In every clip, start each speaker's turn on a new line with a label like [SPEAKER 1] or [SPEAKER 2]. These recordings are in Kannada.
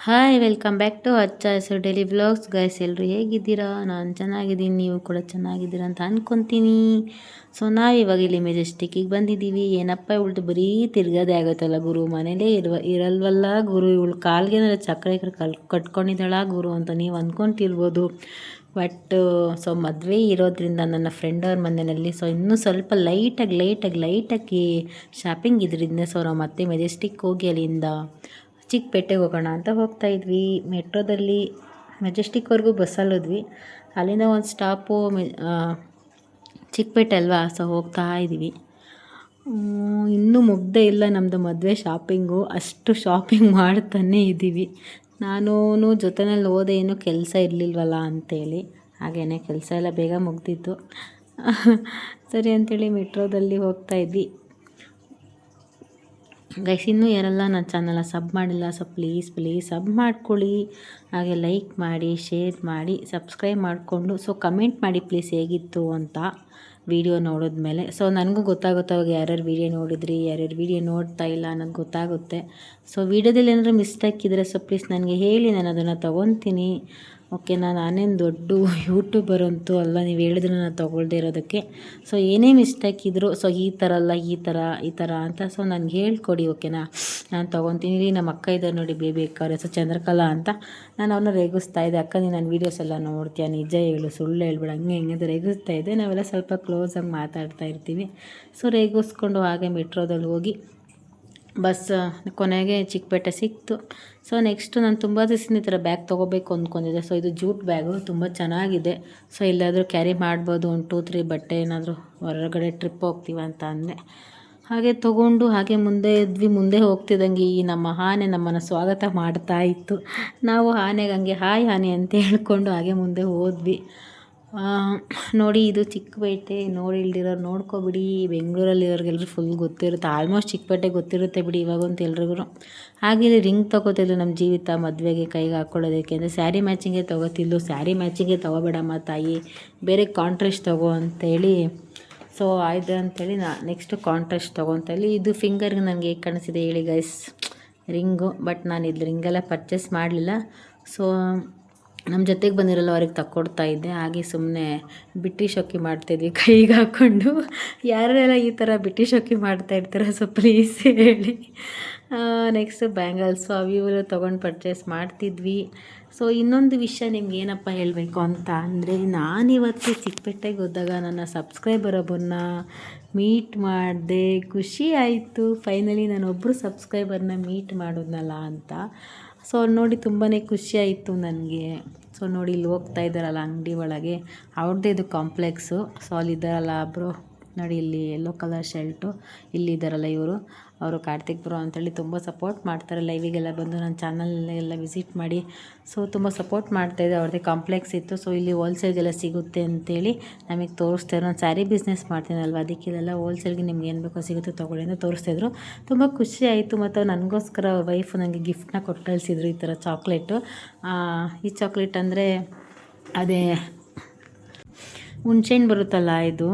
[SPEAKER 1] ಹಾಯ್ ವೆಲ್ಕಮ್ ಬ್ಯಾಕ್ ಟು ಹಚ್ಚ ಹಸಿರು ಡೈಲಿ ವ್ಲಾಗ್ಸ್ ಗೈಸ್. ಎಲ್ಲರೂ ಹೇಗಿದ್ದೀರಾ? ನಾನು ಚೆನ್ನಾಗಿದ್ದೀನಿ, ನೀವು ಕೂಡ ಚೆನ್ನಾಗಿದ್ದೀರಾ ಅಂತ ಅಂದ್ಕೊತೀನಿ. ಸೊ ನಾವಿವಾಗ ಇಲ್ಲಿ ಮೆಜೆಸ್ಟಿಕ್ಕಿಗೆ ಬಂದಿದ್ದೀವಿ. ಏನಪ್ಪ ಇವಳ್ದು ಬರೀ ತಿರ್ಗೋದೇ ಆಗುತ್ತಲ್ಲ ಗುರು, ಮನೇಲೇ ಇರಲ್ವಲ್ಲ ಗುರು, ಇವಳು ಕಾಲ್ಗೆ ಚಕ್ರ ಕಟ್ಕೊಂಡಿದ್ದಾಳ ಗುರು ಅಂತ ನೀವು ಅಂದ್ಕೊತಿರ್ಬೋದು. ಬಟ್ ಸೊ ಮದುವೆ ಇರೋದ್ರಿಂದ ನನ್ನ ಫ್ರೆಂಡ್ ಅವ್ರ ಮನೆಯಲ್ಲಿ ಸೊ ಇನ್ನೂ ಸ್ವಲ್ಪ ಲೈಟಾಗಿ ಶಾಪಿಂಗ್ ಇದ್ರಿಂದ ಸೊ ನಾವು ಮತ್ತೆ ಮೆಜೆಸ್ಟಿಕ್ ಹೋಗಿ ಅಲ್ಲಿಂದ ಚಿಕ್ಕಪೇಟೆಗೆ ಹೋಗೋಣ ಅಂತ ಹೋಗ್ತಾಯಿದ್ವಿ. ಮೆಟ್ರೋದಲ್ಲಿ ಮೆಜೆಸ್ಟಿಕ್ವರೆಗೂ ಬಸ್ಸಲ್ಲಿ ಹೋದ್ವಿ. ಅಲ್ಲಿಂದ ಒಂದು ಸ್ಟಾಪು ಚಿಕ್ಕಪೇಟೆ ಅಲ್ವಾ, ಸೊ ಹೋಗ್ತಾ ಇದ್ದೀವಿ. ಇನ್ನೂ ಮುಗ್ದೇ ಇಲ್ಲ ನಮ್ಮದು ಮದುವೆ ಶಾಪಿಂಗು, ಅಷ್ಟು ಶಾಪಿಂಗ್ ಮಾಡ್ತಾನೇ ಇದ್ದೀವಿ. ನಾನು ಜೊತೆಯಲ್ಲಿ ಹೋದೆ, ಏನೂ ಕೆಲಸ ಇರಲಿಲ್ವಲ್ಲ ಅಂಥೇಳಿ, ಹಾಗೇ ಕೆಲಸ ಎಲ್ಲ ಬೇಗ ಮುಗ್ದಿತ್ತು. ಸರಿ ಅಂಥೇಳಿ ಮೆಟ್ರೋದಲ್ಲಿ ಹೋಗ್ತಾಯಿದ್ವಿ. ಗೈಸ್, ಇನ್ನೂ ಯಾರೆಲ್ಲ ನನ್ನ ಚಾನಲ್ನ ಸಬ್ ಮಾಡಿಲ್ಲ, ಸೊ ಪ್ಲೀಸ್ ಸಬ್ ಮಾಡ್ಕೊಳ್ಳಿ, ಹಾಗೆ ಲೈಕ್ ಮಾಡಿ, ಶೇರ್ ಮಾಡಿ, ಸಬ್ಸ್ಕ್ರೈಬ್ ಮಾಡಿಕೊಂಡು ಸೊ ಕಮೆಂಟ್ ಮಾಡಿ ಪ್ಲೀಸ್ ಹೇಗಿತ್ತು ಅಂತ ವಿಡಿಯೋ ನೋಡಿದ್ಮೇಲೆ. ಸೊ ನನಗೂ ಗೊತ್ತಾಗುತ್ತೆ ಅವಾಗ ಯಾರ್ಯಾರು ವೀಡಿಯೋ ನೋಡಿದ್ರಿ, ಯಾರ್ಯಾರು ವೀಡಿಯೋ ನೋಡ್ತಾ ಇಲ್ಲ ಅನ್ನೋದು ಗೊತ್ತಾಗುತ್ತೆ. ಸೊ ವೀಡಿಯೋದಲ್ಲಿ ಏನಾದರೂ ಮಿಸ್ಟೇಕ್ ಇದ್ದರೆ ಸೊ ಪ್ಲೀಸ್ ನನಗೆ ಹೇಳಿ, ನಾನು ಅದನ್ನು ತೊಗೊತೀನಿ. ಓಕೆನಾ? ನಾನೇನು ದೊಡ್ಡ ಯೂಟ್ಯೂಬರ್ ಅಂತೂ ಅಲ್ಲ, ನೀವು ಹೇಳಿದ್ರೆ ನಾನು ತೊಗೊಳ್ದೇ ಇರೋದಕ್ಕೆ. ಸೊ ಏನೇ ಮಿಸ್ಟೇಕ್ ಇದ್ದರೂ ಸೊ ಈ ಥರ ಅಲ್ಲ, ಈ ಥರ ಅಂತ ಸೊ ನನಗೆ ಹೇಳ್ಕೊಡಿ, ಓಕೆನಾ? ನಾನು ತೊಗೊತೀನಿ. ನಮ್ಮ ಅಕ್ಕ ಇದ್ದಾರೆ ನೋಡಿ, ಬೇಬಿ ಅಕ್ಕ, ಸೊ ಚಂದ್ರಕಲಾ ಅಂತ. ನಾನು ಅವ್ರನ್ನ ರೇಗಿಸ್ತಾ ಇದ್ದೆ, ಅಕ್ಕ ನೀನು ನನ್ನ ವೀಡಿಯೋಸ್ ಎಲ್ಲ ನೋಡ್ತೀಯ, ನಿಜ ಹೇಳು, ಸುಳ್ಳು ಹೇಳ್ಬೇಡ, ಹಂಗೆ ಅಂತ ರೇಗಿಸ್ತಾ ಇದ್ದೆ. ನಾವೆಲ್ಲ ಸ್ವಲ್ಪ ಕ್ಲೋಸಾಗಿ ಮಾತಾಡ್ತಾ ಇರ್ತೀವಿ. ಸೊ ರೇಗಿಸ್ಕೊಂಡು ಹಾಗೆ ಮೆಟ್ರೋದಲ್ಲಿ ಹೋಗಿ ಬಸ್ ಕೊನೆಗೆ ಚಿಕ್ಕಪೇಟೆ ಸಿಕ್ತು. ಸೊ ನೆಕ್ಸ್ಟು ನಾನು ತುಂಬ ದಿವಸದಿಂದ ಈ ಥರ ಬ್ಯಾಗ್ ತೊಗೋಬೇಕು ಅಂದ್ಕೊಂಡಿದ್ದೆ. ಸೊ ಇದು ಜೂಟ್ ಬ್ಯಾಗು, ತುಂಬ ಚೆನ್ನಾಗಿದೆ. ಸೊ ಎಲ್ಲಾದರೂ ಕ್ಯಾರಿ ಮಾಡ್ಬೋದು, 1 2 3 ಬಟ್ಟೆ ಏನಾದರೂ ಹೊರಗಡೆ ಟ್ರಿಪ್ ಹೋಗ್ತೀವಿ ಅಂತ ಅಂದೆ. ಹಾಗೆ ತೊಗೊಂಡು ಹಾಗೆ ಮುಂದೆ ಹೋಗ್ತಿದ್ದಂಗೆ ಈ ನಮ್ಮ ಆನೆ ನಮ್ಮನ್ನು ಸ್ವಾಗತ ಮಾಡ್ತಾ ಇತ್ತು. ನಾವು ಆನೆಗೆ ಹಂಗೆ ಹಾಯ್ ಆನೆ ಅಂತ ಹೇಳ್ಕೊಂಡು ಹಾಗೆ ಮುಂದೆ ಹೋದ್ವಿ. ನೋಡಿ, ಇದು ಚಿಕ್ಕಪೇಟೆ. ನೋಡಿ ಇಲ್ದಿರೋರು ನೋಡ್ಕೊಬಿಡಿ. ಬೆಂಗಳೂರಲ್ಲಿರೋರಿಗೆಲ್ಲರೂ ಫುಲ್ ಗೊತ್ತಿರುತ್ತೆ, ಆಲ್ಮೋಸ್ಟ್ ಚಿಕ್ಕಪೇಟೆ ಗೊತ್ತಿರುತ್ತೆ ಬಿಡಿ ಇವಾಗಂತೂ ಎಲ್ರಿಗೂ. ಹಾಗೆ ಇಲ್ಲಿ ರಿಂಗ್ ತೊಗೋತಿಲ್ಲ ನಮ್ಮ ಜೀವಿತ ಮದುವೆಗೆ ಕೈಗೆ ಹಾಕ್ಕೊಳ್ಳೋದಕ್ಕೆ ಅಂದರೆ ಸ್ಯಾರಿ ಮ್ಯಾಚಿಂಗೇ ತೊಗೋತಿದ್ದು. ಸ್ಯಾರಿ ಮ್ಯಾಚಿಂಗೇ ತೊಗೋಬೇಡಮ್ಮ ತಾಯಿ, ಬೇರೆ ಕಾಂಟ್ರಾಸ್ಟ್ ತೊಗೋ ಅಂತೇಳಿ. ಸೊ ಆಯ್ತು ಅಂತೇಳಿ ನೆಕ್ಸ್ಟು ಕಾಂಟ್ರಾಸ್ಟ್ ತೊಗೊತೇಳಿ. ಇದು ಫಿಂಗರ್ಗೆ ನನಗೆ ಹೇಗೆ ಕಾಣಿಸಿದೆ ಹೇಳಿ ಗೈಸ್, ರಿಂಗು. ಬಟ್ ನಾನು ಇದು ರಿಂಗೆಲ್ಲ ಪರ್ಚೇಸ್ ಮಾಡಲಿಲ್ಲ. ಸೊ ನಮ್ಮ ಜೊತೆಗೆ ಬಂದಿರಲ್ಲ ಅವ್ರಿಗೆ ತಕ್ಕೊಡ್ತಾ ಇದ್ದೆ. ಹಾಗೆ ಸುಮ್ಮನೆ ಬಿಟ್ಟಿ ಶೋಕಿ ಮಾಡ್ತಾಯಿದ್ವಿ ಕೈಗೆ ಹಾಕ್ಕೊಂಡು. ಯಾರೆಲ್ಲ ಈ ಥರ ಬಿಟ್ಟಿ ಶೋಕಿ ಮಾಡ್ತಾಯಿರ್ತೀರ ಸೊ ಪ್ಲೀಸ್ ಹೇಳಿ. ನೆಕ್ಸ್ಟು ಬ್ಯಾಂಗಲ್ಸು ಅವು ಇವು ತೊಗೊಂಡು ಪರ್ಚೇಸ್ ಮಾಡ್ತಿದ್ವಿ. ಸೊ ಇನ್ನೊಂದು ವಿಷಯ ನಿಮ್ಗೆ ಏನಪ್ಪ ಹೇಳಬೇಕು ಅಂತ ಅಂದರೆ, ನಾನಿವತ್ತು ಚಿಕ್ಕಪೇಟೆಗೆ ಹೋದಾಗ ನನ್ನ ಸಬ್ಸ್ಕ್ರೈಬರ್ ಒಬ್ಬರನ್ನ ಮೀಟ್ ಮಾಡಿದೆ. ಖುಷಿ ಆಯಿತು, ಫೈನಲಿ ನಾನೊಬ್ಬರು ಸಬ್ಸ್ಕ್ರೈಬರ್ನ ಮೀಟ್ ಮಾಡೋದ್ನಲ್ಲ ಅಂತ. ಸೊ ನೋಡಿ ತುಂಬಾ ಖುಷಿ ಆಯಿತು ನನಗೆ. ಸೊ ನೋಡಿ ಇಲ್ಲಿ ಹೋಗ್ತಾ ಇದ್ದಾರಲ್ಲ ಅಂಗಡಿ ಒಳಗೆ, ಅವ್ರದ್ದೇ ಇದು ಕಾಂಪ್ಲೆಕ್ಸು. ಸೊ ಅಲ್ಲಿದ್ದಾರಲ್ಲ ಬ್ರೋ ನೋಡಿ, ಇಲ್ಲಿ ಯೆಲ್ಲೋ ಕಲರ್ ಶರ್ಟು, ಇಲ್ಲಿದ್ದಾರಲ್ಲ ಇವರು, ಅವರು ಕಾರ್ತಿಕ್ ಬ್ರೋ ಅಂತೇಳಿ ತುಂಬ ಸಪೋರ್ಟ್ ಮಾಡ್ತಾರೆ. ಲೈವಿಗೆಲ್ಲ ಬಂದು ನನ್ನ ಚಾನಲ್ಲೆಲ್ಲ ವಿಸಿಟ್ ಮಾಡಿ ಸೊ ತುಂಬ ಸಪೋರ್ಟ್ ಮಾಡ್ತಾಯಿದ್ದೆ. ಅವ್ರದ್ದೇ ಕಾಂಪ್ಲೆಕ್ಸ್ ಇತ್ತು. ಸೊ ಇಲ್ಲಿ ಹೋಲ್ಸೇಲ್ಗೆಲ್ಲ ಸಿಗುತ್ತೆ ಅಂತೇಳಿ ನಮಗೆ ತೋರಿಸ್ತಾಯಿದ್ರು. ನಾನು ಸ್ಯಾರಿ ಬಿಸ್ನೆಸ್ ಮಾಡ್ತೀನಲ್ವ, ಅದಕ್ಕೆಲ್ಲ ಹೋಲ್ಸೇಲ್ಗೆ ನಿಮ್ಗೆ ಏನು ಬೇಕೋ ಸಿಗುತ್ತೆ ತೊಗೊಳ್ಳಿ ಅಂತ ತೋರಿಸ್ತಾಯಿದ್ರು. ತುಂಬ ಖುಷಿ ಆಯಿತು. ಮತ್ತು ನನಗೋಸ್ಕರ ವೈಫು ನನಗೆ ಗಿಫ್ಟನ್ನ ಕೊಟ್ಟು ಕಳಿಸಿದ್ರು, ಈ ಥರ ಚಾಕ್ಲೇಟು. ಈ ಚಾಕ್ಲೇಟ್ ಅಂದರೆ ಅದೇ ಹುಣ್ಸೆಹಣ್ಣು ಬರುತ್ತಲ್ಲ ಇದು.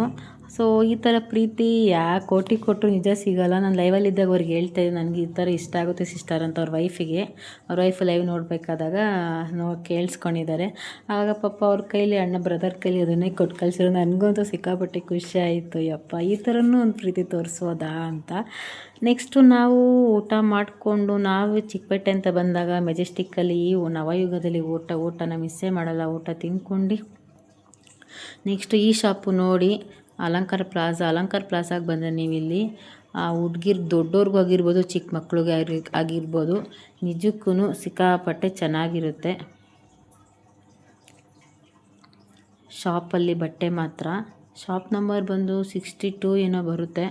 [SPEAKER 1] ಸೊ ಈ ಥರ ಪ್ರೀತಿ ಕೋಟಿ ಕೊಟ್ಟರು ನಿಜ ಸಿಗೋಲ್ಲ. ನಾನು ಲೈವಲ್ಲಿದ್ದಾಗ ಅವ್ರಿಗೆ ಹೇಳ್ತಾಯಿದ್ದೆ, ನನಗೆ ಈ ಥರ ಇಷ್ಟ ಆಗುತ್ತೆ ಸಿಸ್ಟರ್ ಅಂತ ಅವ್ರ ವೈಫ್ ಲೈವ್ ನೋಡಬೇಕಾದಾಗ ಕೇಳಿಸ್ಕೊಂಡಿದ್ದಾರೆ. ಆಗ ಪಾಪ ಅವ್ರ ಕೈಲಿ, ಬ್ರದರ್ ಕೈಲಿ ಅದನ್ನೇ ಕೊಟ್ಟು ಕಳಿಸಿದ್ರು. ನನಗಂತೂ ಸಿಕ್ಕಾಪಟ್ಟೆ ಖುಷಿ ಆಯಿತು, ಯಪ್ಪ ಈ ಥರನೂ ಒಂದು ಪ್ರೀತಿ ತೋರಿಸೋದಾ ಅಂತ. ನೆಕ್ಸ್ಟು ನಾವು ಊಟ ಮಾಡಿಕೊಂಡು ನಾವು ಚಿಕ್ಕಪೇಟೆ ಅಂತ ಬಂದಾಗ ಮೆಜೆಸ್ಟಿಕ್ಕಲ್ಲಿ ನವಯುಗದಲ್ಲಿ ಊಟನ ಮಿಸ್ಸೇ ಮಾಡಲ್ಲ, ಊಟ ತಿಂದ್ಕೊಂಡು ನೆಕ್ಸ್ಟು ಈ ಶಾಪು ನೋಡಿ, ಅಲಂಕಾರ ಪ್ಲಾಜಾಗೆ ಬಂದರೆ ನೀವಿಲ್ಲಿ ಹುಡ್ಗಿರ್ ದೊಡ್ಡವ್ರಿಗೂ ಆಗಿರ್ಬೋದು, ಚಿಕ್ಕ ಮಕ್ಳಿಗೆ ಆಗಿರ್ಬೋದು, ನಿಜಕ್ಕೂ ಸಿಕ್ಕಾಪಟ್ಟೆ ಚೆನ್ನಾಗಿರುತ್ತೆ ಶಾಪಲ್ಲಿ ಬಟ್ಟೆ ಮಾತ್ರ. ಶಾಪ್ ನಂಬರ್ ಬಂದು 62 ಏನೋ ಬರುತ್ತೆ.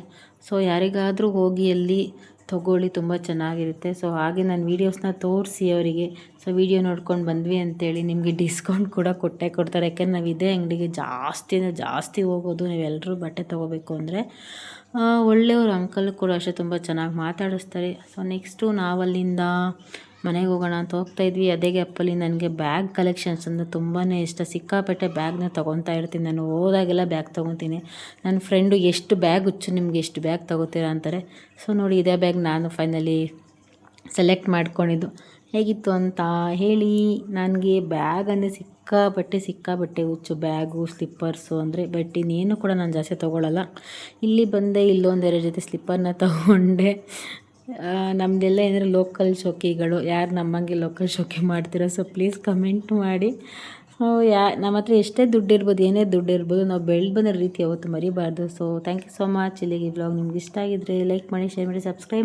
[SPEAKER 1] ಸೊ ಯಾರಿಗಾದರೂ ಹೋಗಿ ಅಲ್ಲಿ ತೊಗೊಳ್ಳಿ, ತುಂಬ ಚೆನ್ನಾಗಿರುತ್ತೆ. ಸೊ ಹಾಗೆ ನಾನು ವೀಡಿಯೋಸ್ನ ತೋರಿಸಿ ಅವರಿಗೆ, ಸೊ ವೀಡಿಯೋ ನೋಡ್ಕೊಂಡು ಬಂದ್ವಿ ಅಂತೇಳಿ ನಿಮಗೆ ಡಿಸ್ಕೌಂಟ್ ಕೂಡ ಕೊಡ್ತಾರೆ. ಯಾಕೆಂದ್ರೆ ನಾವು ಇದೇ ಅಂಗಡಿಗೆ ಜಾಸ್ತಿ ಹೋಗೋದು, ನೀವೆಲ್ಲರೂ ಬಟ್ಟೆ ತೊಗೋಬೇಕು ಅಂದರೆ. ಒಳ್ಳೆಯವರು ಅಂಕಲ್ ಕೂಡ ಅಷ್ಟೇ, ತುಂಬ ಚೆನ್ನಾಗಿ ಮಾತಾಡಿಸ್ತಾರೆ. ಸೊ ನೆಕ್ಸ್ಟು ನಾವಲ್ಲಿಂದ ಮನೆಗೆ ಹೋಗೋಣ ಅಂತ ಹೋಗ್ತಾಯಿದ್ವಿ. ಅದೇ ಗ್ಯಾಪಲ್ಲಿ ನನಗೆ ಬ್ಯಾಗ್ ಕಲೆಕ್ಷನ್ಸ್ ಅಂದರೆ ತುಂಬಾ ಇಷ್ಟ. ಸಿಕ್ಕಾಪಟ್ಟೆ ಬ್ಯಾಗ್ನ ತೊಗೊತಾ ಇರ್ತೀನಿ, ನಾನು ಹೋದಾಗೆಲ್ಲ ಬ್ಯಾಗ್ ತೊಗೊತೀನಿ. ನನ್ನ ಫ್ರೆಂಡು ಎಷ್ಟು ಬ್ಯಾಗ್ ಹುಚ್ಚು ನಿಮಗೆ, ಎಷ್ಟು ಬ್ಯಾಗ್ ತೊಗೋತೀರಾ ಅಂತಾರೆ. ಸೊ ನೋಡಿ, ಇದೇ ಬ್ಯಾಗ್ ನಾನು ಫೈನಲಿ ಸೆಲೆಕ್ಟ್ ಮಾಡ್ಕೊಂಡಿದ್ದು. ಹೇಗಿತ್ತು ಅಂತ ಹೇಳಿ. ನನಗೆ ಬ್ಯಾಗ್ ಅಂದರೆ ಸಿಕ್ಕಾಪಟ್ಟೆ ಹುಚ್ಚು, ಬ್ಯಾಗು ಸ್ಲಿಪ್ಪರ್ಸು ಅಂದರೆ. ಬಟ್ ಇನ್ನೇನು ಕೂಡ ನಾನು ಜಾಸ್ತಿ ತೊಗೊಳ್ಳಲ್ಲ. ಇಲ್ಲಿ ಬಂದೆ, ಇಲ್ಲೊಂದೆರಡು ಜೊತೆ ಸ್ಲಿಪ್ಪರ್ನ ತೊಗೊಂಡೆ. ನಮ್ಮದೆಲ್ಲ ಏನಂದರೆ ಲೋಕಲ್ ಶೋಕಿಗಳು. ಯಾರು ನಮ್ಮಂಗೆ ಲೋಕಲ್ ಶೋಕಿ ಮಾಡ್ತೀರೋ ಸೊ ಪ್ಲೀಸ್ ಕಮೆಂಟ್ ಮಾಡಿ. ನಮ್ಮ ಹತ್ರ ಎಷ್ಟೇ ದುಡ್ಡಿರ್ಬೋದು, ಏನೇ ದುಡ್ಡಿರ್ಬೋದು, ನಾವು ಬೆಳೆದು ಬಂದ ರೀತಿ ಯಾವತ್ತು ಮರಿಬಾರ್ದು. So thank you so much. ಇಲ್ಲಿಗೆ ವ್ಲಾಗ್ ನಿಮ್ಗೆ ಇಷ್ಟ ಆಗಿದ್ರೆ ಲೈಕ್ ಮಾಡಿ, ಶೇರ್ ಮಾಡಿ, ಸಬ್ಸ್ಕ್ರೈಬ್